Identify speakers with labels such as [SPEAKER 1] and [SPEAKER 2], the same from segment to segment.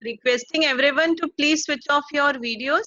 [SPEAKER 1] Requesting everyone to please switch off your videos.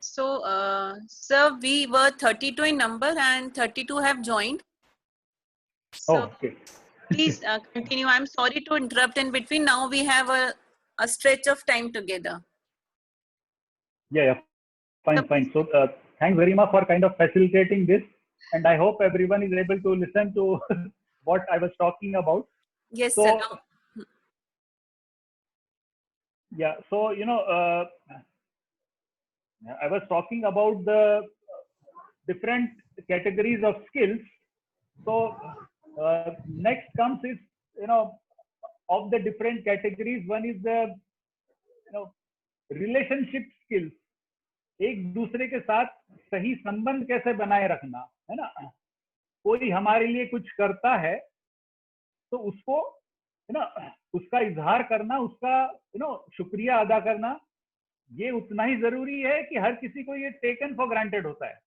[SPEAKER 1] So, sir, we were 32 in number and 32 have joined. So,
[SPEAKER 2] okay.
[SPEAKER 1] Please continue. I'm sorry to interrupt in between. Now we have a stretch of time together.
[SPEAKER 2] Yeah. Fine. So, thanks very much for kind of facilitating this. And I hope everyone is able to listen to what I was talking about.
[SPEAKER 1] Yes,
[SPEAKER 2] so,
[SPEAKER 1] sir.
[SPEAKER 2] Yeah. So, I was talking about the different categories of skills. So, next comes is, of the different categories, one is the, relationship skills. एक दूसरे के साथ सही संबंध कैसे बनाए रखना है ना. कोई हमारे लिए कुछ करता है तो उसको उसका इजहार करना, उसका शुक्रिया अदा करना, ये उतना ही जरूरी है कि हर किसी को ये टेकन फॉर ग्रांटेड होता है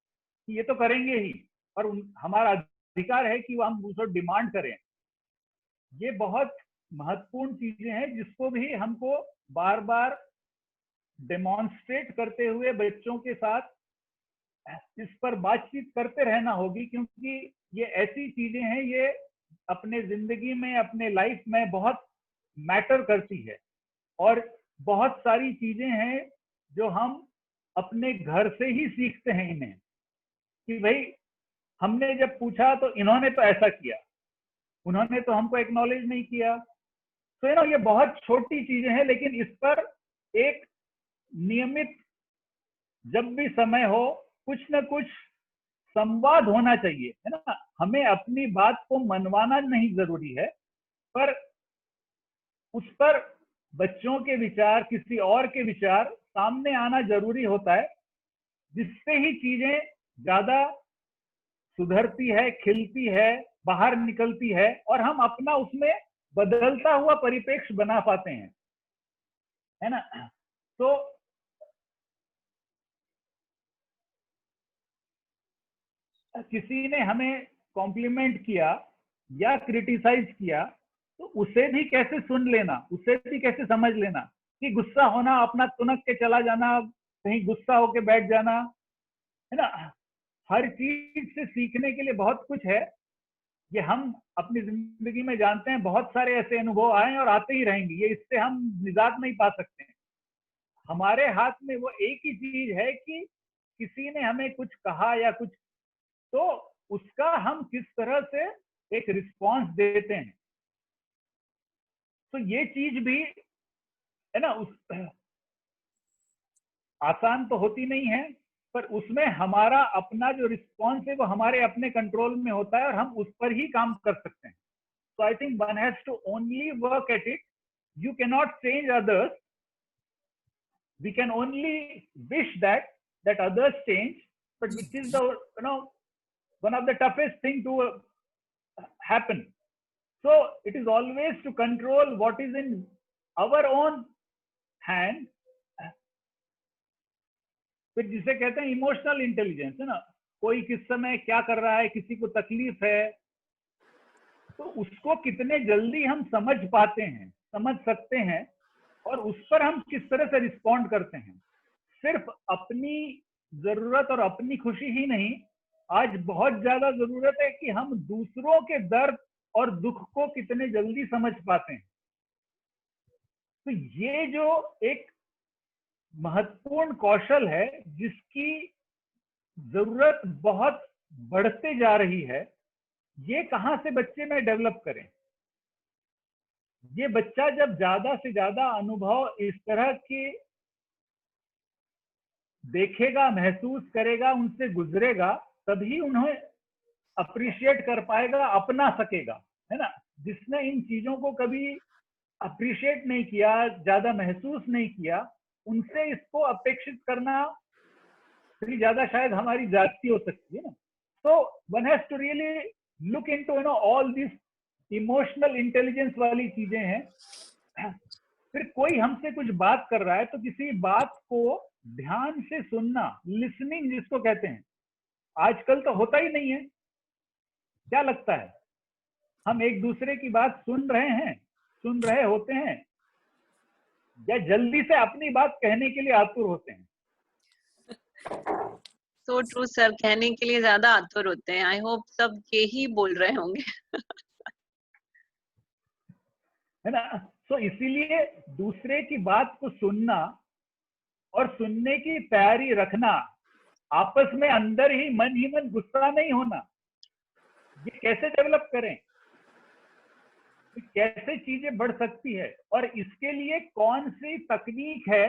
[SPEAKER 2] कि ये तो करेंगे ही और हमारा अधिकार है कि हम उसको डिमांड करें. ये बहुत महत्वपूर्ण चीजें हैं जिसको भी हमको बार बार डेमोन्स्ट्रेट करते हुए बच्चों के साथ इस पर बातचीत करते रहना होगी, क्योंकि ये ऐसी चीजें हैं, ये अपने जिंदगी में, अपने लाइफ में बहुत मैटर करती है. और बहुत सारी चीजें हैं जो हम अपने घर से ही सीखते हैं इन्हें, कि भाई हमने जब पूछा तो इन्होंने तो ऐसा किया, उन्होंने तो हमको एक्नॉलेज नहीं किया. तो ये बहुत छोटी चीजें हैं, लेकिन इस पर एक नियमित जब भी समय हो कुछ न कुछ संवाद होना चाहिए, है ना. हमें अपनी बात को मनवाना नहीं जरूरी है, पर उस पर बच्चों के विचार, किसी और के विचार सामने आना जरूरी होता है, जिससे ही चीजें ज्यादा सुधरती है, खिलती है, बाहर निकलती है और हम अपना उसमें बदलता हुआ परिप्रेक्ष्य बना पाते हैं, है ना. तो किसी ने हमें कॉम्प्लीमेंट किया या क्रिटिसाइज किया तो उसे भी कैसे सुन लेना, उसे भी कैसे समझ लेना, कि गुस्सा होना, अपना तुनक के चला जाना, कहीं गुस्सा होके बैठ जाना, है ना. हर चीज से सीखने के लिए बहुत कुछ है. ये हम अपनी जिंदगी में जानते हैं, बहुत सारे ऐसे अनुभव आए और आते ही रहेंगे, ये इससे हम निजात नहीं पा सकते हैं. हमारे हाथ में वो एक ही चीज है कि किसी ने हमें कुछ कहा या कुछ, तो उसका हम किस तरह से एक रिस्पॉन्स देते हैं. तो ये चीज भी है ना, आसान तो होती नहीं है, पर उसमें हमारा अपना जो रिस्पॉन्स है वो हमारे अपने कंट्रोल में होता है और हम उस पर ही काम कर सकते हैं. So I think one has to only work at it. You cannot change others. We can only wish that others change, but which is the one of the toughest thing to happen. So it is always to control what is in our own hand, फिर जिसे कहते हैं emotional intelligence, है ना, कोई किस समय क्या कर रहा है, किसी को तकलीफ है, तो उसको कितने जल्दी हम समझ पाते हैं, समझ सकते हैं, और उस पर हम किस तरह से रिस्पॉन्ड करते हैं। सिर्फ अपनी जरूरत और अपनी खुशी ही नहीं, आज बहुत ज्यादा जरूरत है कि हम दूसरों के दर्द और दुख को कितने जल्दी समझ पाते हैं। तो ये जो एक महत्वपूर्ण कौशल है जिसकी जरूरत बहुत बढ़ते जा रही है, ये कहां से बच्चे में डेवलप करें? ये बच्चा जब ज्यादा से ज्यादा अनुभव इस तरह के देखेगा, महसूस करेगा, उनसे गुजरेगा, तभी उन्हें अप्रिशिएट कर पाएगा, अपना सकेगा, है ना। जिसने इन चीजों को कभी अप्रिशिएट नहीं किया, ज्यादा महसूस नहीं किया, उनसे इसको अपेक्षित करना थोड़ी ज्यादा शायद हमारी जाति हो सकती है ना। तो one has to really look into all this emotional intelligence वाली चीजें हैं। फिर कोई हमसे कुछ बात कर रहा है तो किसी बात को ध्यान से सुनना, लिसनिंग जिसको कहते हैं, आजकल तो होता ही नहीं है। क्या लगता है, हम एक दूसरे की बात सुन रहे होते हैं, या जल्दी से अपनी बात कहने के लिए आतुर होते हैं?
[SPEAKER 1] So true सर, कहने के लिए ज्यादा आतुर होते हैं। आई होप सब यही बोल रहे होंगे।
[SPEAKER 2] है ना। तो इसीलिए दूसरे की बात को सुनना और सुनने की तैयारी रखना, आपस में अंदर ही मन गुस्सा नहीं होना, ये कैसे डेवलप करें, कैसे चीजें बढ़ सकती है, और इसके लिए कौन सी तकनीक है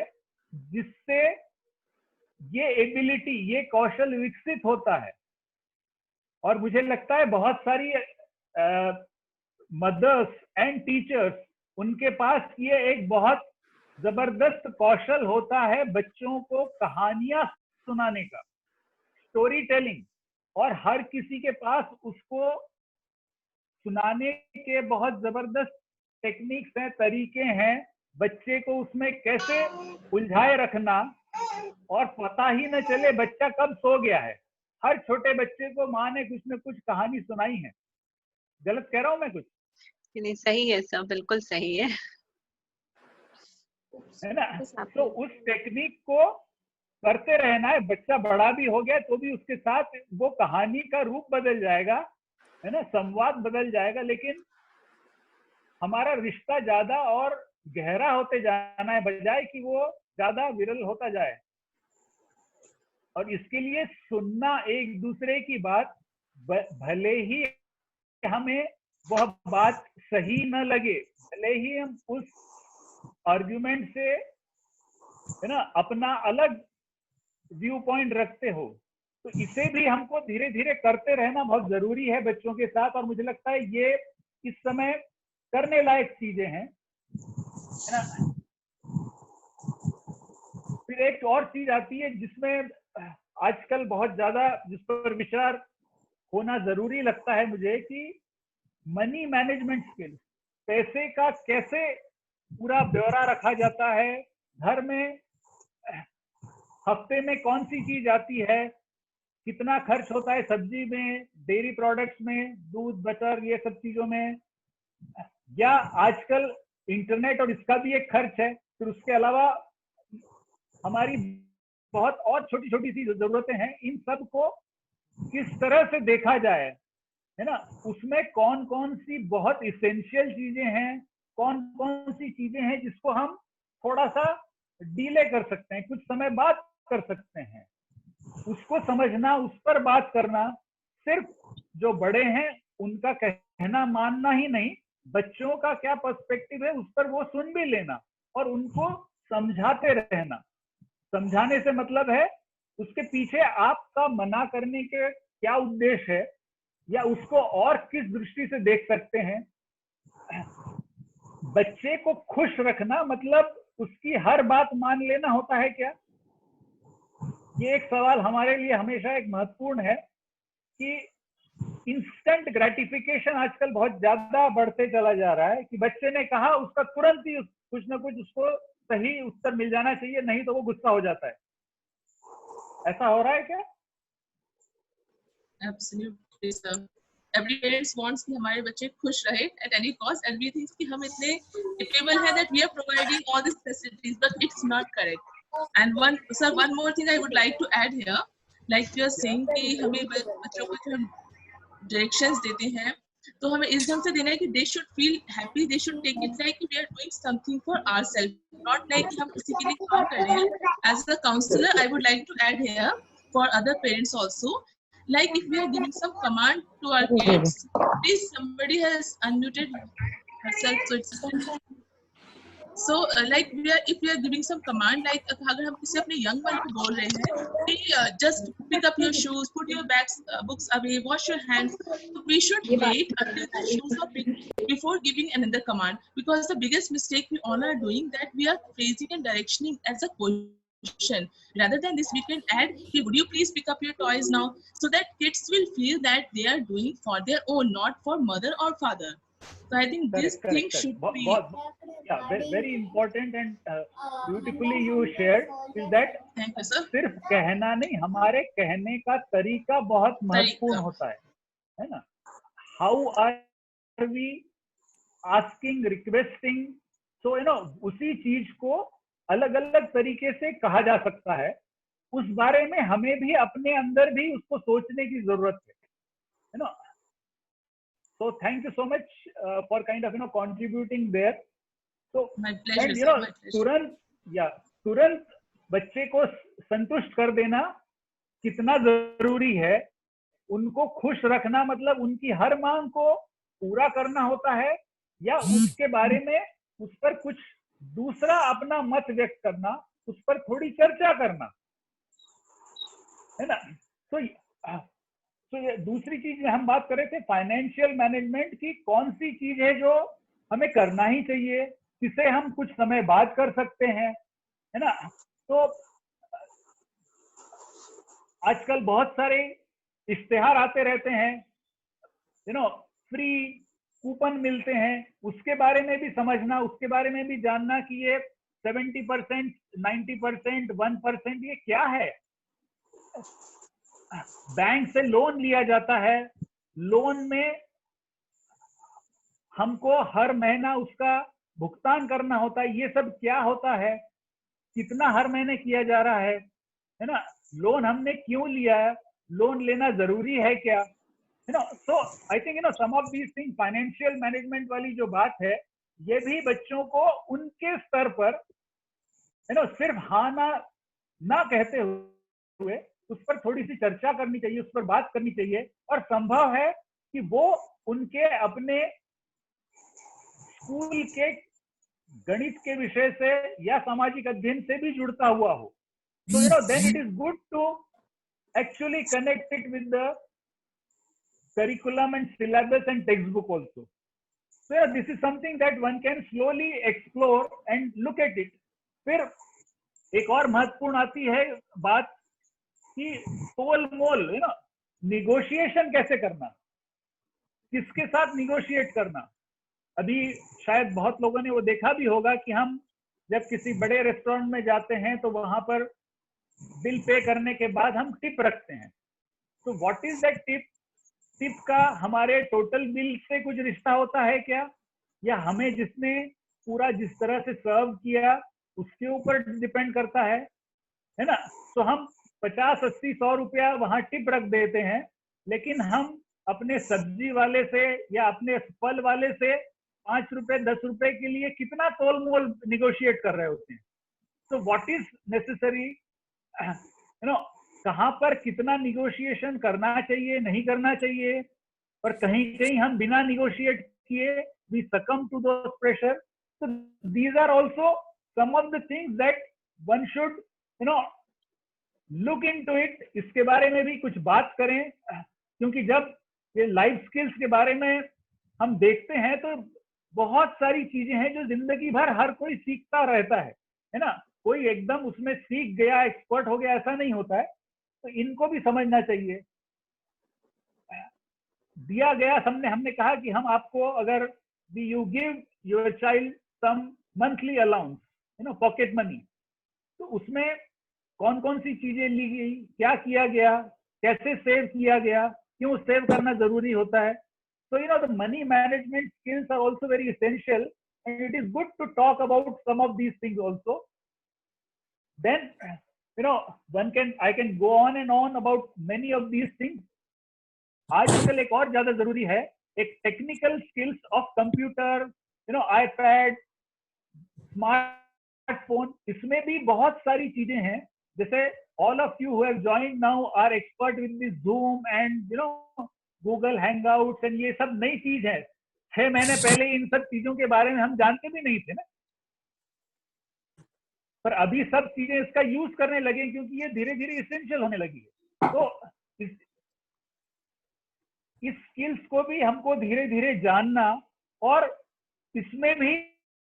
[SPEAKER 2] जिससे ये एबिलिटी, ये कौशल विकसित होता है। और मुझे लगता है बहुत सारी मदर्स एंड टीचर्स, उनके पास ये एक बहुत जबरदस्त कौशल होता है बच्चों को कहानियां सुनाने का, स्टोरी टेलिंग। और हर किसी के पास उसको सुनाने के बहुत जबरदस्त टेक्निक्स हैं, तरीके हैं, बच्चे को उसमें कैसे उलझाए रखना और पता ही न चले बच्चा कब सो गया है। हर छोटे बच्चे को माँ ने कुछ न कुछ कहानी सुनाई है। गलत कह रहा हूं मैं कुछ?
[SPEAKER 1] नहीं, सही है सर, बिल्कुल सही है
[SPEAKER 2] ना। तो उस टेक्निक को करते रहना है। बच्चा बड़ा भी हो गया तो भी उसके साथ वो कहानी का रूप बदल जाएगा, है ना, संवाद बदल जाएगा, लेकिन हमारा रिश्ता ज्यादा और गहरा होते जाना है, बजाय कि वो ज्यादा विरल होता जाए। और इसके लिए सुनना एक दूसरे की बात, भले ही हमें वह बात सही न लगे, भले ही हम उस आर्ग्यूमेंट से, है ना, अपना अलग व्यू पॉइंट रखते हो, तो इसे भी हमको धीरे धीरे करते रहना बहुत जरूरी है बच्चों के साथ। और मुझे लगता है ये इस समय करने लायक चीजें हैं, है ना। फिर एक और चीज आती है जिसमें आजकल बहुत ज्यादा जिस पर विचार होना जरूरी लगता है मुझे, कि मनी मैनेजमेंट स्किल, पैसे का कैसे पूरा ब्यौरा रखा जाता है, घर में हफ्ते में कौन सी चीज आती है, कितना खर्च होता है सब्जी में, डेयरी प्रोडक्ट्स में, दूध, बटर, ये सब चीजों में, या आजकल इंटरनेट और इसका भी एक खर्च है। फिर उसके अलावा हमारी बहुत और छोटी छोटी सी जरूरतें हैं, इन सब को किस तरह से देखा जाए, है ना, उसमें कौन कौन सी बहुत इसेंशियल चीजें हैं, कौन कौन सी चीजें हैं जिसको हम थोड़ा सा डीले कर सकते हैं, कुछ समय बाद कर सकते हैं, उसको समझना, उस पर बात करना। सिर्फ जो बड़े हैं उनका कहना मानना ही नहीं, बच्चों का क्या पर्सपेक्टिव है उस पर वो सुन भी लेना और उनको समझाते रहना। समझाने से मतलब है उसके पीछे आपका मना करने के क्या उद्देश्य है, या उसको और किस दृष्टि से देख सकते हैं। बच्चे को खुश रखना मतलब उसकी हर बात मान लेना होता है क्या? ये एक सवाल हमारे लिए हमेशा एक महत्वपूर्ण है कि इंस्टेंट ग्रेटिफिकेशन आजकल बहुत ज्यादा बढ़ते चला जा रहा है, कि बच्चे ने कहा उसका तुरंत ही कुछ ना कुछ उसको सही उत्तर मिल जाना चाहिए, नहीं तो वो गुस्सा हो जाता है। ऐसा हो रहा है क्या?
[SPEAKER 3] Absolutely, sir. Every parents wants कि हमारे बच्चे खुश रहे at any cost, and we think कि हम इतने capable हैं that we are providing all these facilities, but it's not correct. And one more thing I would like to add here, like you are saying कि हमें बच्चों को जो हम directions देते हैं, तो हमें इस ढंग से देना है कि they should feel happy, they should take it like we are doing something for ourselves, not like कि हम किसी के लिए काम कर रहे हैं. As a counselor, I would like to add here for other parents also, like if we are giving some command to our kids, please somebody has unmuted herself, so it's okay. So like if we are giving some command, like अगर हम किसी अपने young one को बोल रहे हैं कि just pick up your shoes, put your bags books away, wash your hands, so we should wait until the shoes are picked before giving another command, because the biggest mistake we all are doing, that we are phrasing and directioning as a question. Rather than this, we can add, hey, would you please pick up your toys now, so that kids will feel that they are doing for their own, not for mother or father. So I think this thing should be
[SPEAKER 2] very important, and beautifully you shared is that
[SPEAKER 3] thank you sir.
[SPEAKER 2] सिर्फ कहना नहीं, हमारे कहने का तरीका बहुत महत्वपूर्ण होता है ना? How are we asking, requesting, so उसी चीज को अलग अलग तरीके से कहा जा सकता है. उस बारे में हमें भी अपने अंदर भी उसको सोचने की जरूरत है ना? So thank you so much for kind of contributing there. So
[SPEAKER 3] my pleasure,
[SPEAKER 2] and
[SPEAKER 3] my pleasure.
[SPEAKER 2] तुरंत बच्चे को संतुष्ट कर देना कितना जरूरी है. उनको खुश रखना मतलब उनकी हर मांग को पूरा करना होता है, या उसके बारे में उस पर कुछ दूसरा अपना मत व्यक्त करना, उस पर थोड़ी चर्चा करना, है ना? तो दूसरी चीज में हम बात कर रहे थे फाइनेंशियल मैनेजमेंट की. कौन सी चीज है जो हमें करना ही चाहिए, किसे हम कुछ समय बाद कर सकते हैं, है ना? तो आजकल बहुत सारे इश्तेहार आते रहते हैं, फ्री कूपन मिलते हैं, उसके बारे में भी समझना, उसके बारे में भी जानना कि ये 70%, 90%, 1% ये क्या है. बैंक से लोन लिया जाता है, लोन में हमको हर महीना उसका भुगतान करना होता है. ये सब क्या होता है, कितना हर महीने किया जा रहा है ना? लोन हमने क्यों लिया है, लोन लेना जरूरी है क्या, है ना? So I think some of these thing, financial management वाली जो बात है, ये भी बच्चों को उनके स्तर पर सिर्फ हाँ ना कहते हुए उस पर थोड़ी सी चर्चा करनी चाहिए, उस पर बात करनी चाहिए. और संभव है कि वो उनके अपने स्कूल के गणित के विषय से या सामाजिक अध्ययन से भी जुड़ता हुआ हो. तो then it is good to actually connect it with the curriculum and syllabus and textbook also. So this is something that one can slowly explore and look at it. फिर एक और महत्वपूर्ण आती है बात कि तोल मोल, निगोशिएशन कैसे करना, किसके साथ निगोशिएट करना. अभी शायद बहुत लोगों ने वो देखा भी होगा कि हम जब किसी बड़े रेस्टोरेंट में जाते हैं तो वहां पर बिल पे करने के बाद हम टिप रखते हैं. तो what is that tip? Tip का हमारे टोटल बिल से कुछ रिश्ता होता है क्या, या हमें जिसने पूरा जिस तरह से सर्व किया उसके ऊपर डिपेंड करता है ना? तो हम 50, 80, 100 रुपया वहां टिप रख देते हैं, लेकिन हम अपने सब्जी वाले से या अपने फल वाले से 5 रुपए 10 रुपए के लिए कितना तोल मोल निगोशिएट कर रहे होते हैं. तो व्हाट इज नेसेसरी, कहाँ पर कितना निगोशिएशन करना चाहिए, नहीं करना चाहिए, और कहीं कहीं हम बिना निगोशिएट किए we succumb to those pressure. So these are also some of the things that one should look into it. इसके बारे में भी कुछ बात करें, क्योंकि जब ये लाइफ स्किल्स के बारे में हम देखते हैं तो बहुत सारी चीजें हैं जो जिंदगी भर हर कोई सीखता रहता है ना? कोई एकदम उसमें सीख गया, एक्सपर्ट हो गया, ऐसा नहीं होता है. तो इनको भी समझना चाहिए. दिया गया हमने कहा कि हम आपको अगर you give your child some monthly allowance, pocket money, तो उसमें कौन कौन सी चीजें ली गई, क्या किया गया, कैसे सेव किया गया, क्यों सेव करना जरूरी होता है. So the money management skills are also very essential, and it is good to talk about some of these things also. Then I can go on and on about many of these things. आजकल एक और ज्यादा जरूरी है, एक technical skills of computer, iPad, smartphone, इसमें भी बहुत सारी चीजें हैं. जैसे all of you who have joined now are expert with this Zoom and Google Hangouts, and ये सब नई चीज है. 6 महीने पहले इन सब चीजों के बारे में हम जानते भी नहीं थे ना, पर अभी सब चीजें इसका यूज करने लगे क्योंकि ये धीरे धीरे इसेंशियल होने लगी है. तो इस स्किल्स को भी हमको धीरे धीरे जानना, और इसमें भी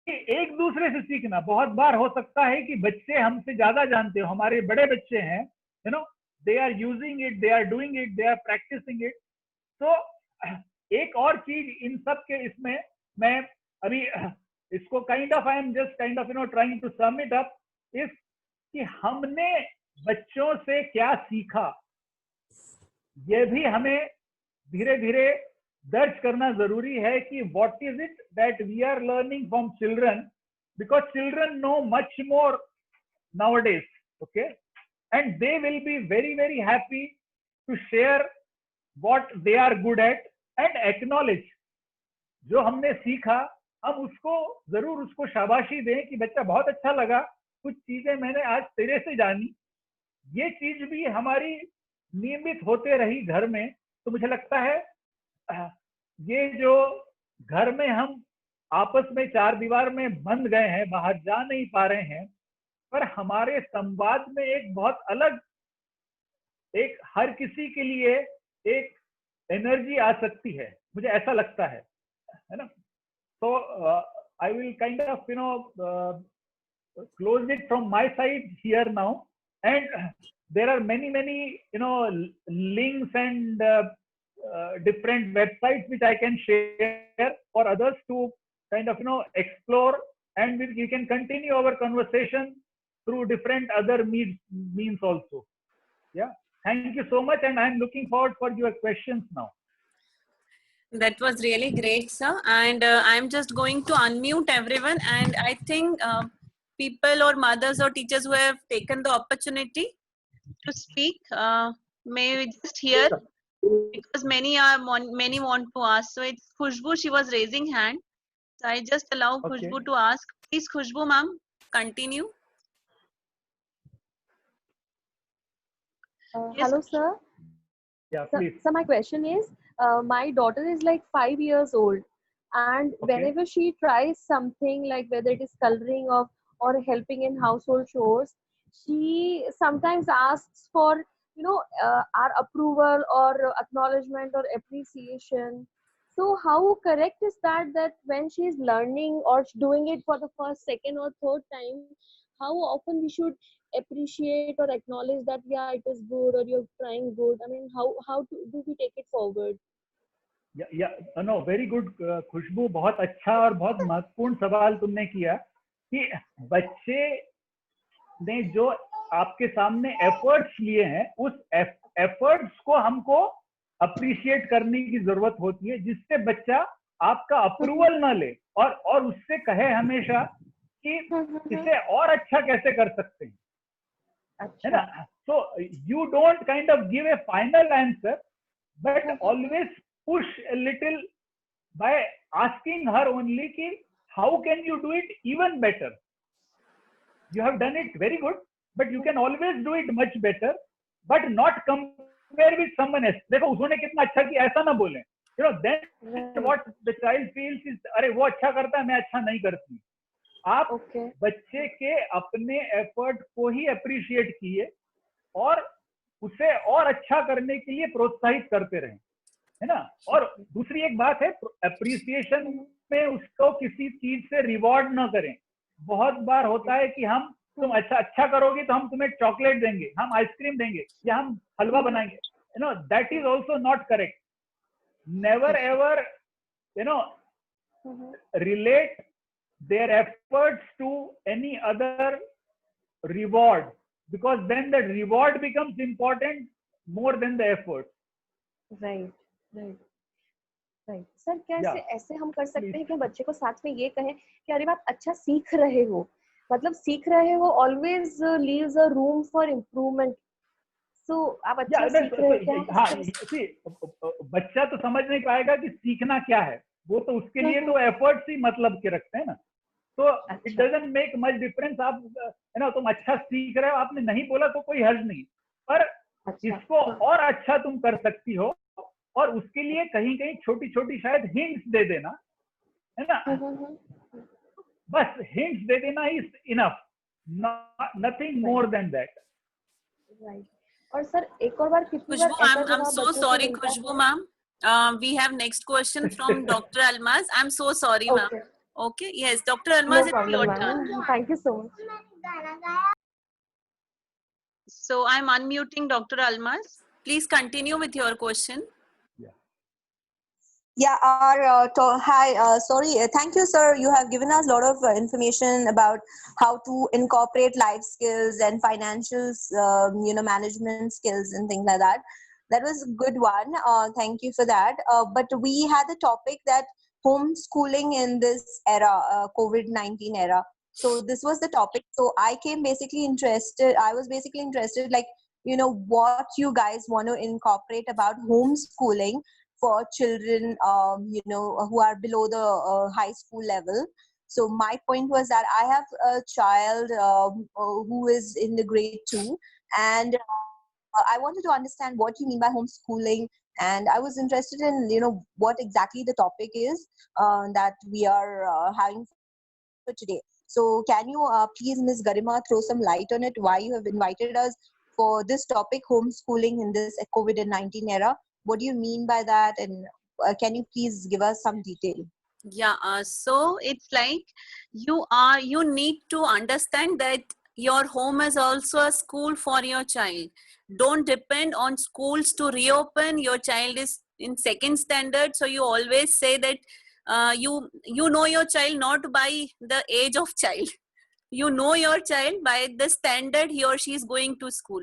[SPEAKER 2] एक दूसरे से सीखना. बहुत बार हो सकता है कि बच्चे हमसे ज्यादा जानते हो, हमारे बड़े बच्चे हैं, they are using it, they are doing it, they are practising it. तो एक और चीज इन सब के इसमें मैं अभी इसको I am just trying to sum it up, इस कि हमने बच्चों से क्या सीखा, ये भी हमें धीरे धीरे दर्ज करना जरूरी है कि what is it that we are learning from children, because children know much more nowadays, okay, and they will be very very happy to share what they are good at and acknowledge जो हमने सीखा, हम उसको जरूर उसको शाबाशी दें कि बच्चा बहुत अच्छा लगा, कुछ चीजें मैंने आज तेरे से जानी. ये चीज भी हमारी नियमित होते रही घर में, तो मुझे लगता है ये जो घर में हम आपस में 4 दीवार में बंद गए हैं, बाहर जा नहीं पा रहे हैं, पर हमारे संवाद में एक बहुत अलग, एक हर किसी के लिए एक एनर्जी आ सकती है, मुझे ऐसा लगता है ना. तो I will kind of close it from my side here now, and there are many links and different websites which I can share for others to kind of explore, and we can continue our conversation through different other means also. Yeah, thank you so much, and I'm looking forward for your questions now.
[SPEAKER 1] That was really great, sir. And I'm just going to unmute everyone, and I think people or mothers or teachers who have taken the opportunity to speak may we just hear, because many want to ask. So it's Khushbu, she was raising hand, so I just allow Khushbu to ask. Please, Khushbu ma'am, continue.
[SPEAKER 4] Yes. Hello sir.
[SPEAKER 2] Yeah, please.
[SPEAKER 4] So my question is, my daughter is like 5 years old, and whenever she tries something, like whether it is coloring or helping in household chores, she sometimes asks for our approval or acknowledgement or appreciation. So how correct is that when she is learning or doing it for the first, second or third time, how often we should appreciate or acknowledge that yeah, it is good, or you're trying good? I mean, how do we take it forward?
[SPEAKER 2] No, very good, खुशबू. बहुत अच्छा और बहुत महत्वपूर्ण सवाल तुमने किया कि बच्चे ने जो आपके सामने एफर्ट्स लिए हैं, उस एफर्ट्स को हमको अप्रिशिएट करने की जरूरत होती है, जिससे बच्चा आपका अप्रूवल ना ले और उससे कहे हमेशा कि इसे और अच्छा कैसे कर सकते हैं, है ना. So you don't kind of give a final answer, but always push a little by asking her only ki how can you do it even better. You have done it very good, but you can always do it much better, but not compare with someone else. देखो उसने कितना अच्छा किया, ऐसा ना बोले. Then what the child feels is, अरे वो अच्छा करता है, मैं अच्छा नहीं करती. आप बच्चे के अपने एफर्ट को ही अप्रिशिएट किए और उसे और अच्छा करने के लिए प्रोत्साहित करते रहें, है ना. और दूसरी एक बात है, अप्रिसिएशन में उसको किसी चीज से रिवॉर्ड ना करें. बहुत बार होता है कि हम तुम अच्छा करोगे तो हम तुम्हें चॉकलेट देंगे, हम आइसक्रीम देंगे, या हम हलवा बनाएंगे. That is also not correct. Never ever relate their efforts to any other reward. because then the reward becomes important more than the effort.
[SPEAKER 4] Right right right sir, क्या
[SPEAKER 2] Yeah,
[SPEAKER 4] ऐसे हम कर सकते
[SPEAKER 2] please.
[SPEAKER 4] हैं कि बच्चे को साथ में ये कहें कि अरे आप अच्छा सीख रहे हो, मतलब सीख रहे हो always leaves a room for improvement, so आप अच्छा
[SPEAKER 2] Yeah,
[SPEAKER 4] सीख रहे हो, क्या हम
[SPEAKER 2] हाँ,
[SPEAKER 4] इसको
[SPEAKER 2] see, बच्चा तो समझ नहीं पाएगा कि सीखना क्या है, वो तो उसके लिए तो एफर्ट्स ही मतलब के रखते हैं ना, तो इट
[SPEAKER 4] अच्छा
[SPEAKER 2] डजंट मेक मच डिफरेंस। आप है ना, तुम अच्छा सीख रहे हो, आपने नहीं बोला तो कोई हर्ज नहीं, पर
[SPEAKER 4] अच्छा
[SPEAKER 2] इसको और अच्छा तुम कर सकती हो, और उसके लिए कहीं कहीं छोटी छोटी शायद हिंट्स दे देना, है ना, बस हिंट्स दे देना is enough, nothing more than that.
[SPEAKER 4] Right. और सर एक और बार, कितनी बार
[SPEAKER 1] Khushbu,
[SPEAKER 4] ऐसा जब
[SPEAKER 1] I'm
[SPEAKER 4] आप
[SPEAKER 1] so
[SPEAKER 4] बच्चों से
[SPEAKER 1] sorry,
[SPEAKER 4] मिलता
[SPEAKER 1] Khushbu
[SPEAKER 4] है?
[SPEAKER 1] ma'am. We have next question from Dr. Almaz. I'm so sorry, ma'am.
[SPEAKER 4] Okay,
[SPEAKER 1] Okay, yes, Dr.
[SPEAKER 4] No
[SPEAKER 1] Almaz, it's
[SPEAKER 4] problem
[SPEAKER 1] your turn.
[SPEAKER 4] Ma'am, thank you so much.
[SPEAKER 1] So I'm unmuting Dr. Almaz. Please continue with your question.
[SPEAKER 5] Yeah, hi, sorry, thank you, sir. You have given us a lot of information about how to incorporate life skills and financial, management skills and things like that. That was a good one. Thank you for that. But we had the topic that homeschooling in this era, COVID-19 era. So this was the topic. So I came basically interested. I was basically interested, like, what you guys want to incorporate about homeschooling for children, who are below the high school level. So my point was that I have a child who is in the grade 2, and I wanted to understand what you mean by homeschooling, and I was interested in what exactly the topic is that we are having for today. So can you please, Ms. Garima, throw some light on it, why you have invited us for this topic, homeschooling in this COVID-19 era? What do you mean by that? And can you please give us some detail?
[SPEAKER 1] Yeah, so it's like you need to understand that your home is also a school for your child. Don't depend on schools to reopen. Your child is in second standard, so you always say that you know your child not by the age of child. You know your child by the standard he or she is going to school.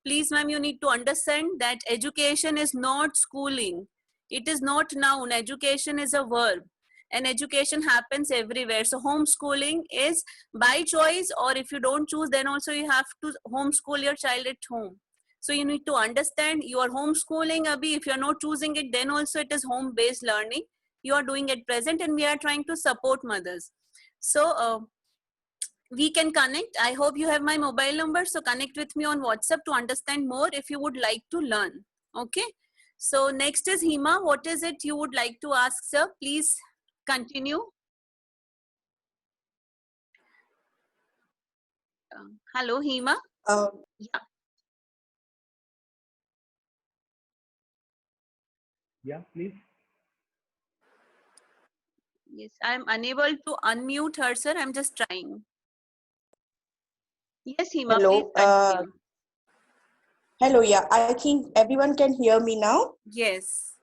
[SPEAKER 1] Please, ma'am, you need to understand that education is not schooling. It is not noun. Education is a verb, and education happens everywhere. So homeschooling is by choice, or if you don't choose, then also you have to homeschool your child at home. So you need to understand you are homeschooling, Abhi. If you are not choosing it, then also it is home-based learning. You are doing at present, and we are trying to support mothers. So we can connect. I hope you have my mobile number, so connect with me on WhatsApp to understand more if you would like to learn. Okay, so next is Hima. What is it you would like to ask, sir? Please continue. Hello, Hima. Yeah.
[SPEAKER 2] Yeah, please.
[SPEAKER 1] Yes, I'm unable to unmute her, sir. I'm just trying. Yes, Hima,
[SPEAKER 5] Hello.
[SPEAKER 1] please continue.
[SPEAKER 5] Hello. Yeah, I think everyone can hear me now.
[SPEAKER 1] Yes.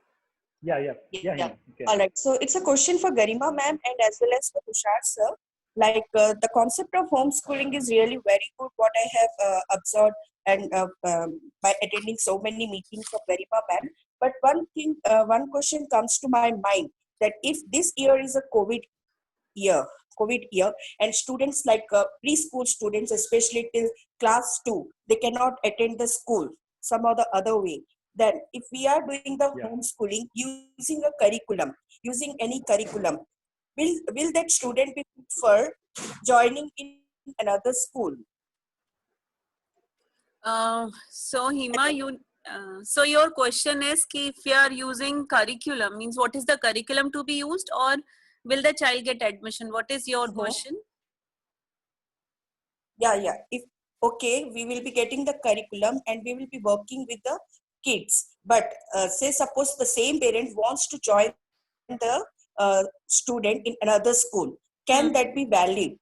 [SPEAKER 2] Yeah, Hima, okay.
[SPEAKER 5] All right. So it's a question for Garima ma'am and as well as for Tushar sir. Like the concept of homeschooling is really very good. What I have observed and by attending so many meetings of Garima ma'am. But one thing, one question comes to my mind, that if this year is a year, COVID year, and students like preschool students, especially till class 2, they cannot attend the school some or the other way. Then if we are doing the homeschooling using a curriculum, using any curriculum, will that student be prefer joining in another school?
[SPEAKER 1] So Hima, so your question is ki if you are using curriculum, means what is the curriculum to be used, or will the child get admission? What is your question?
[SPEAKER 5] Yeah. If okay, we will be getting the curriculum and we will be working with the kids. But say suppose the same parent wants to join the student in another school. Can that be valid?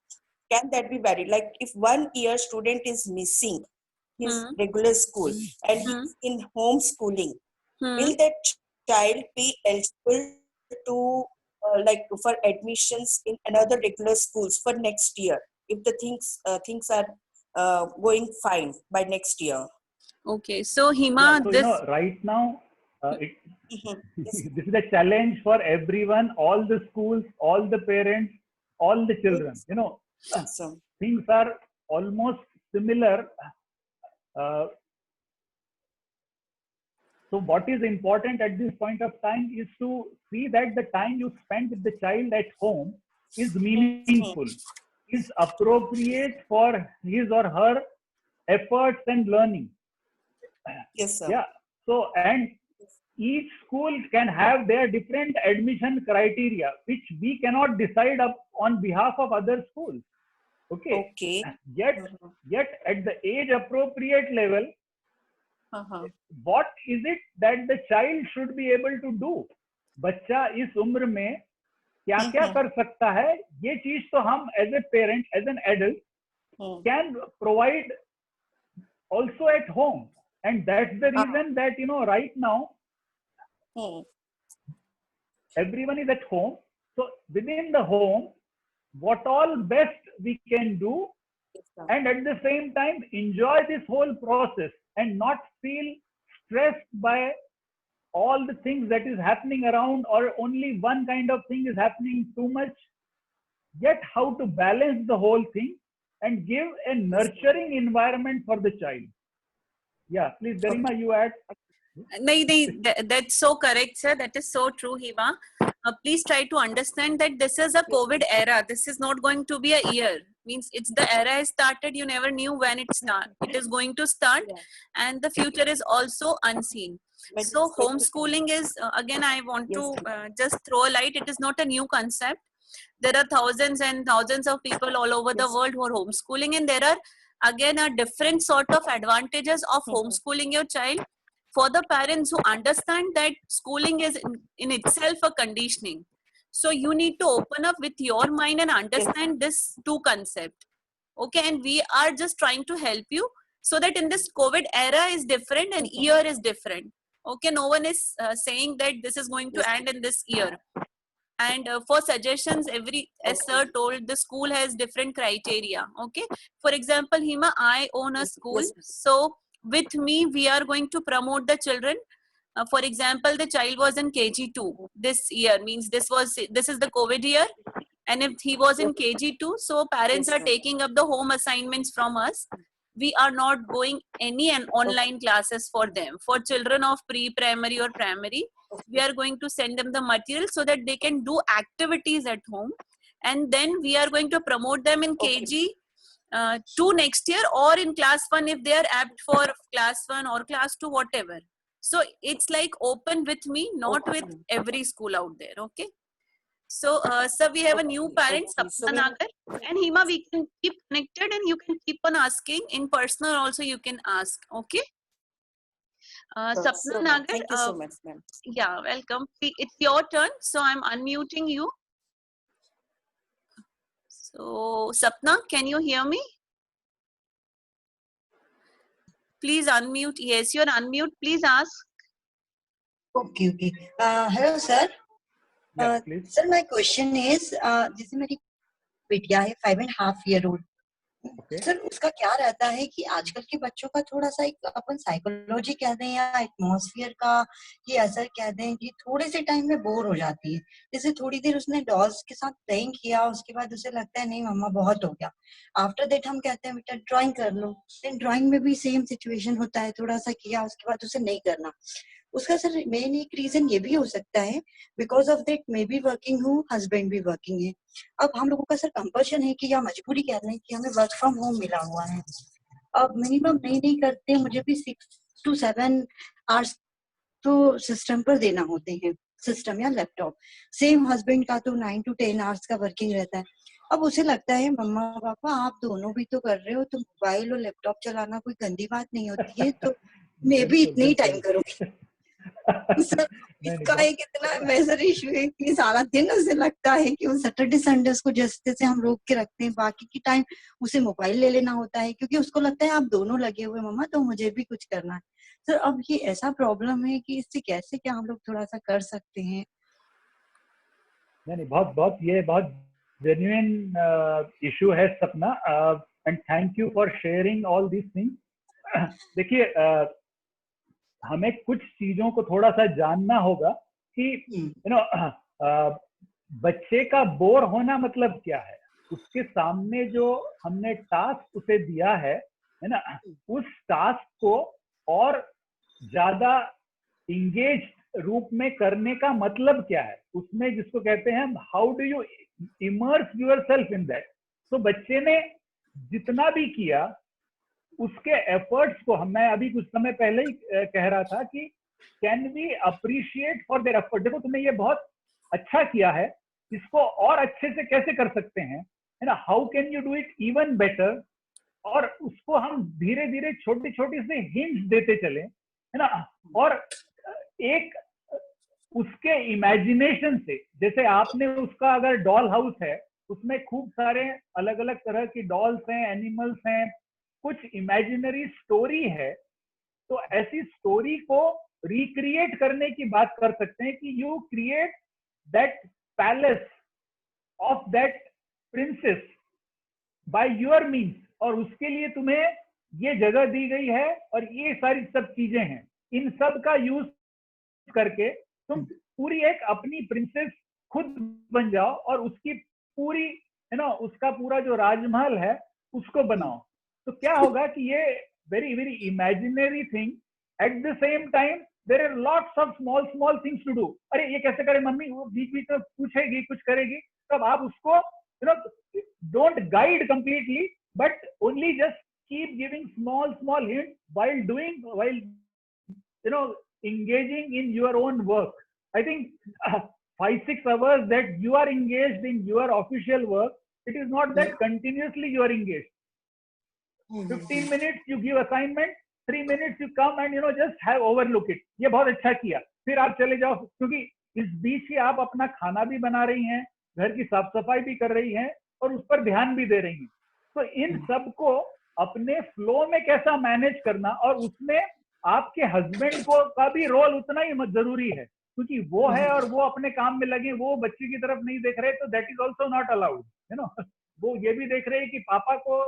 [SPEAKER 5] Can that be valid? Like if 1 year student is missing his regular school and he's in homeschooling, will that child be eligible to like for admissions in another regular schools for next year if the things are
[SPEAKER 6] going fine by next year.
[SPEAKER 1] Okay, so
[SPEAKER 2] Yeah,
[SPEAKER 1] Hima,
[SPEAKER 2] so
[SPEAKER 1] this
[SPEAKER 2] right now,
[SPEAKER 6] Yes.
[SPEAKER 2] this is a challenge for everyone, all the schools, all the parents, all the children.
[SPEAKER 6] So,
[SPEAKER 2] Things are almost similar. So what is important at this point of time is to see that the time you spend with the child at home is meaningful, is appropriate for his or her efforts and learning.
[SPEAKER 6] yes, sir.
[SPEAKER 2] Yeah. So, and each school can have their different admission criteria, which we cannot decide on behalf of other schools. Okay.
[SPEAKER 6] Okay.
[SPEAKER 2] Yet at the age appropriate level, what is it that the child should be able to do? बच्चा इस उम्र में क्या क्या कर सकता है, ये चीज तो हम as a parent, as an adult, can provide also at home. And that's the reason that, right now, everyone is at home. So within the home, what all best we can do, and at the same time enjoy this whole process and not feel stressed by all the things that is happening around, or only one kind of thing is happening too much. Yet how to balance the whole thing and give a nurturing environment for the child. Yeah, please, Garima, you add.
[SPEAKER 1] That's so correct, sir. That is so true, Hima. Please try to understand that this is a COVID era. This is not going to be a year. Means it's the era has started. You never knew when it is going to start, and the future is also unseen. So homeschooling is again, I want to just throw a light. It is not a new concept. There are thousands and thousands of people all over the world who are homeschooling, and there are again a different sort of advantages of homeschooling your child. For the parents who understand that schooling is in itself a conditioning. So you need to open up with your mind and understand this two concept. Okay, and we are just trying to help you so that in this COVID era is different and year is different. Okay, no one is saying that this is going to end in this year. And for suggestions, as sir told, the school has different criteria. Okay, for example, Hima, I own a school. So with me, we are going to promote the children. For example, the child was in KG2 this year, means this is the COVID year. And if he was in KG2, so parents are taking up the home assignments from us. We are not going any online classes for them. For children of pre-primary or primary, we are going to send them the material so that they can do activities at home. And then we are going to promote them in KG2 next year, or in class 1 if they are apt for class 1 or class 2, whatever. So it's like open with me, not with every school out there. Okay. So, sir, we have a new parent, Sapna Nagar, and Hima, we can keep connected and you can keep on asking. In personal also you can ask, okay? Sapna Nagar.
[SPEAKER 6] Thank you so much, ma'am.
[SPEAKER 1] Yeah, welcome. It's your turn, so I'm unmuting you. So, Sapna, can you hear me? Please unmute. Yes, you're unmute. Please ask.
[SPEAKER 7] Okay. Hello, sir.
[SPEAKER 2] Yes, please.
[SPEAKER 7] Sir, my question is, जैसे मेरी बिटिया है 5.5 year old. Sir उसका क्या रहता है कि आजकल के बच्चों का थोड़ा सा एक अपन साइकोलॉजी कह दें या एटमॉस्फेयर का ये असर कह दें कि थोड़े से टाइम में बोर हो जाती है. जैसे थोड़ी देर उसने डॉल्स के साथ प्लेइंग किया, उसके बाद उसे लगता है नहीं मम्मा बहुत हो गया. आफ्टर दैट हम कहते हैं बेटा ड्राइंग कर लो. देन ड्राइंग में भी सेम सिचुएशन होता है, थोड़ा सा किया उसके बाद उसे नहीं करना. उसका सर मेन एक रीजन ये भी हो सकता है because of that may be working हूँ, हस्बैंड भी वर्किंग है. अब हम लोगों का सर कंपल्शन है कि या मजबूरी कह रहे हैं कि हमें वर्क फ्रॉम होम मिला हुआ है. अब मिनिमम नहीं करते, मुझे भी 6 to 7 आवर्स तो सिस्टम पर देना होते हैं, सिस्टम या लैपटॉप. सेम हस्बैंड का तो 9 to 10 आवर्स का वर्किंग रहता है. अब उसे लगता है मम्मा पापा आप दोनों भी तो कर रहे हो, तो मोबाइल और लैपटॉप चलाना कोई गंदी बात नहीं होती है, तो मैं भी इतने ही टाइम करूंगी. सर इसका एक इतना मेजर इशू है कि सारा दिन उसे लगता है कि वो सैटरडे संडे को जैसे से हम रोक के रखते हैं, बाकी की टाइम उसे मोबाइल ले लेना होता है क्योंकि उसको लगता है आप दोनों लगे हुए मम्मा तो मुझे भी कुछ करना है. सर अब ये ऐसा प्रॉब्लम है कि इससे कैसे क्या हम लोग थोड़ा सा कर सकते हैं?
[SPEAKER 2] नहीं, बहुत ये बहुत जेन्युइन इशू है सपना. And thank you for sharing all this things. देखिए हमें कुछ चीजों को थोड़ा सा जानना होगा कि यू नो बच्चे का बोर होना मतलब क्या है। उसके सामने जो हमने टास्क उसे दिया है ना, उस टास्क को और ज्यादा इंगेज रूप में करने का मतलब क्या है, उसमें जिसको कहते हैं how do you immerse yourself in that. तो बच्चे ने जितना भी किया उसके एफर्ट्स को, मैं अभी कुछ समय पहले ही कह रहा था कि can we appreciate for their effort. देखो तुमने ये बहुत अच्छा किया है, इसको और अच्छे से कैसे कर सकते हैं, है ना, how can you do it even better. और उसको हम धीरे धीरे छोटी छोटी से हिंट्स देते चले, है ना। और एक उसके इमेजिनेशन से, जैसे आपने उसका अगर डॉल हाउस है उसमें खूब सारे अलग अलग तरह की डॉल्स हैं, एनिमल्स हैं, कुछ इमेजिनरी स्टोरी है, तो ऐसी स्टोरी को रिक्रिएट करने की बात कर सकते हैं कि you create that palace of that princess by your means, और उसके लिए तुम्हें ये जगह दी गई है और ये सारी सब चीजें हैं, इन सब का यूज करके तुम पूरी एक अपनी प्रिंसेस खुद बन जाओ और उसकी पूरी, है ना, उसका पूरा जो राजमहल है उसको बनाओ। तो क्या होगा कि ये very very imaginary thing, at the same time there are lots of small small things to do. अरे ये कैसे करे मम्मी, वो बीच बीच में पूछेगी, कुछ करेगी, तब आप उसको you know don't guide completely, but only just keep giving small small hint while doing, while you know engaging in your own work. I think 5-6 hours that you are engaged in your official work, it is not that continuously you are engaged. 15 minutes you give assignment, 3 minutes you come and just have overlook it, ये बहुत अच्छा किया, फिर आप चले जाओ, क्योंकि इस बीच ही आप अपना खाना भी बना रही हैं, घर की साफ सफाई भी कर रही हैं और उस पर ध्यान भी दे रही हैं। तो इन सब को अपने फ्लो में कैसा मैनेज करना, और उसमें आपके हस्बैंड को का भी रोल उतना ही जरूरी है, क्योंकि वो है और वो अपने काम में लगे, वो बच्चे की तरफ नहीं देख रहे, तो that is also not allowed, है ना। वो ये भी देख रहे हैं कि पापा को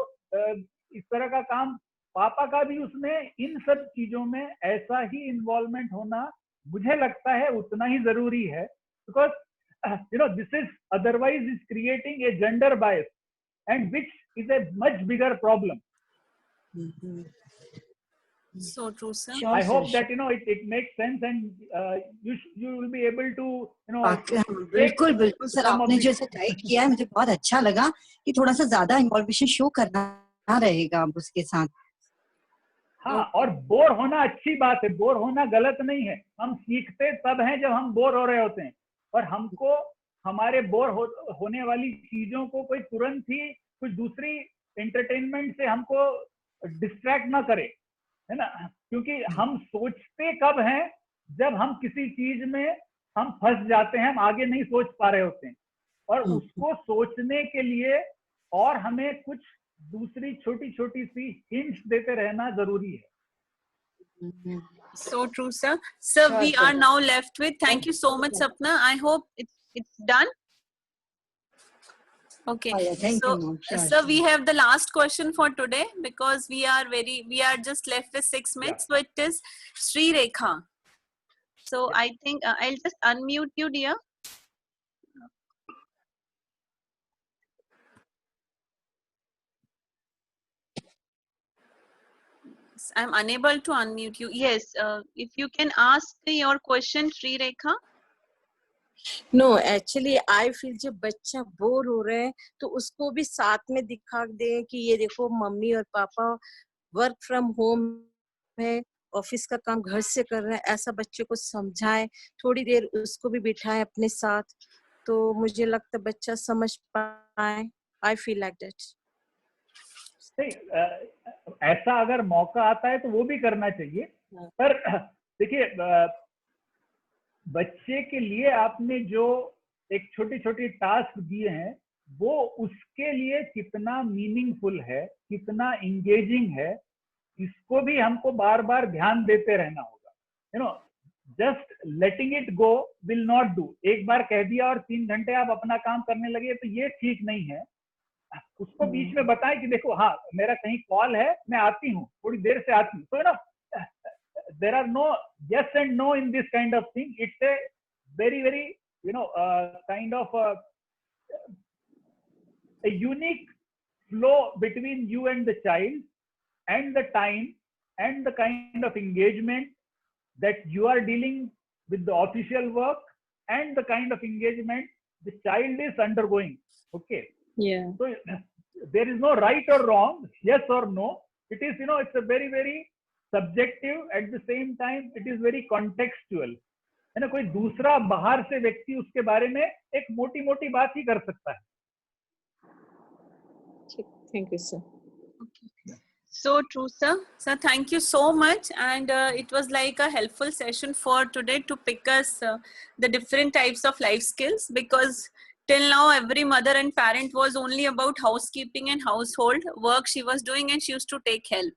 [SPEAKER 2] इस तरह का काम, पापा का भी उसमें इन सब चीजों में ऐसा ही इन्वॉल्वमेंट होना मुझे लगता है उतना ही जरूरी है, because this is otherwise is creating a gender bias and which is a much bigger problem.
[SPEAKER 1] So true, sir.
[SPEAKER 7] Sure,
[SPEAKER 2] I hope
[SPEAKER 7] sir,
[SPEAKER 2] that it makes sense, and you will be able to
[SPEAKER 7] बिल्कुल बिल्कुल sir, आपने जैसे guide किया है मुझे बहुत अच्छा लगा कि थोड़ा सा ज्यादा इन्वॉल्वेशन शो करना रहेगा अब उसके साथ।
[SPEAKER 2] हाँ, और बोर होना अच्छी बात है, बोर होना गलत नहीं है। हम सीखते तब हैं जब हम बोर हो रहे होते हैं, और हमको हमारे बोर होने वाली चीजों को कोई तुरंत ही कुछ दूसरी एंटरटेनमेंट से हमको डिस्ट्रैक्ट ना करे, है ना। क्योंकि हम सोचते कब हैं, जब हम किसी चीज में हम फंस जाते हैं, हम आगे नहीं सोच पा रहे होते हैं, और उसको सोचने के लिए और हमें कुछ दूसरी छोटी छोटी सी हिंट्स देते रहना जरूरी है।
[SPEAKER 1] So true, sir. Sir,
[SPEAKER 7] Sure,
[SPEAKER 1] we
[SPEAKER 7] sir.
[SPEAKER 1] are now left with, thank you so much, Sapna. I hope it's done. Okay.
[SPEAKER 7] Oh, yeah, thank
[SPEAKER 1] So,
[SPEAKER 7] you, ma'am. Sure,
[SPEAKER 1] sir,
[SPEAKER 7] sure.
[SPEAKER 1] we have the last question for today, because we are just left with 6 minutes. So it is Sri Rekha. So I think I'll just unmute you, dear. I'm unable to unmute you. Yes, if you can ask your question, Sri Rekha.
[SPEAKER 8] No actually I feel जब बच्चा bore हो रहे हैं तो उसको भी साथ में दिखा दें कि ये देखो मम्मी और पापा वर्क फ्रॉम होम है, ऑफिस का काम घर से कर रहे हैं, ऐसा बच्चे को समझाएं, थोड़ी देर उसको भी बिठाएं अपने साथ, तो मुझे लगता है बच्चा समझ पाए। I feel like that.
[SPEAKER 2] ऐसा अगर मौका आता है तो वो भी करना चाहिए, पर देखिए बच्चे के लिए आपने जो एक छोटी छोटी टास्क दिए हैं, वो उसके लिए कितना मीनिंगफुल है, कितना इंगेजिंग है, इसको भी हमको बार बार ध्यान देते रहना होगा। Just letting it go will not do. एक बार कह दिया और 3 घंटे आप अपना काम करने लगे, तो ये ठीक नहीं है। उसको बीच में बताएं कि देखो हाँ मेरा कहीं कॉल है, मैं आती हूँ, थोड़ी देर से आती हूँ. So there are no yes and no in this kind of thing. It's a very kind of a unique flow between you and the child, and the time and the kind of engagement that you are dealing with the official work, and the kind of engagement the child is undergoing. Okay.
[SPEAKER 8] Yeah.
[SPEAKER 2] So there is no right or wrong, yes or no. It is, it's a very subjective. At the same time, it is very contextual. है ना, कोई दूसरा बाहर से व्यक्ति उसके बारे में एक मोटी मोटी बात ही कर सकता है.
[SPEAKER 8] Thank you, sir.
[SPEAKER 1] So true, sir. Sir, thank you so much. And it was like a helpful session for today to pick us the different types of life skills, because till now every mother and parent was only about housekeeping and household work she was doing, and she used to take help.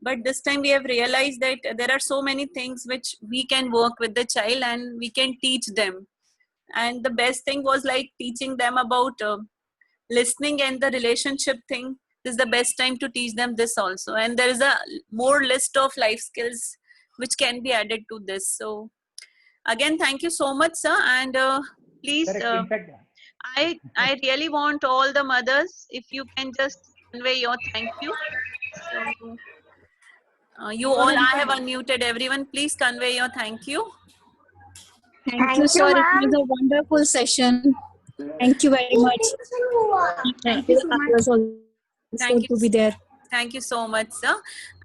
[SPEAKER 1] But this time we have realized that there are so many things which we can work with the child and we can teach them. And the best thing was like teaching them about listening and the relationship thing. This is the best time to teach them this also. And there is a more list of life skills which can be added to this. So again, thank you so much, sir. And please,
[SPEAKER 2] In fact,
[SPEAKER 1] I really want all the mothers, if you can just convey your thank you. So you all, I have unmuted everyone. Please convey your thank you.
[SPEAKER 9] Thank you, sir. It was a wonderful session. Thank you very much. Thank you. I was also to be there.
[SPEAKER 1] Thank you so much, sir.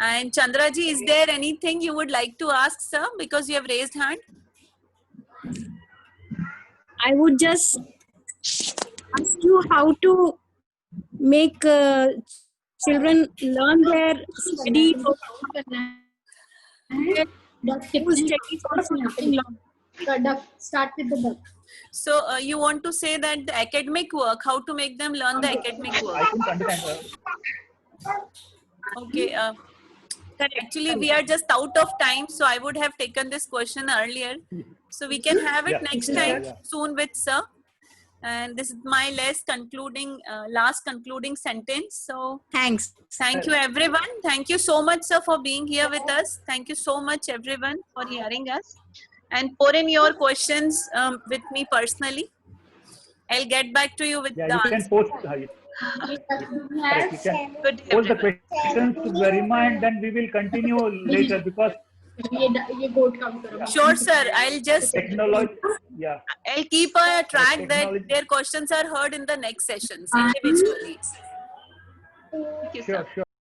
[SPEAKER 1] And Chandraji, is there anything you would like to ask, sir? Because you have raised hand.
[SPEAKER 9] I would just ask you how to make children learn their study. Start with the duck.
[SPEAKER 1] So you want to say that the academic work, how to make them learn the academic work?
[SPEAKER 2] I couldn't understand.
[SPEAKER 1] Okay. Actually, we are just out of time, so I would have taken this question earlier. So we can have it next time soon with sir. And this is my last concluding sentence. So
[SPEAKER 9] thanks.
[SPEAKER 1] Thank you, everyone. Thank you so much, sir, for being here with us. Thank you so much, everyone, for hearing us. And pour in your questions with me personally. I'll get back to you with the
[SPEAKER 2] you
[SPEAKER 1] answer.
[SPEAKER 2] can post. You can post the questions to Garima, and then we will continue later, because
[SPEAKER 1] sure, sir. I'll just
[SPEAKER 2] technology. Yeah.
[SPEAKER 1] I'll keep a track that their questions are heard in the next sessions individually. Thank you, sir.
[SPEAKER 2] Sure.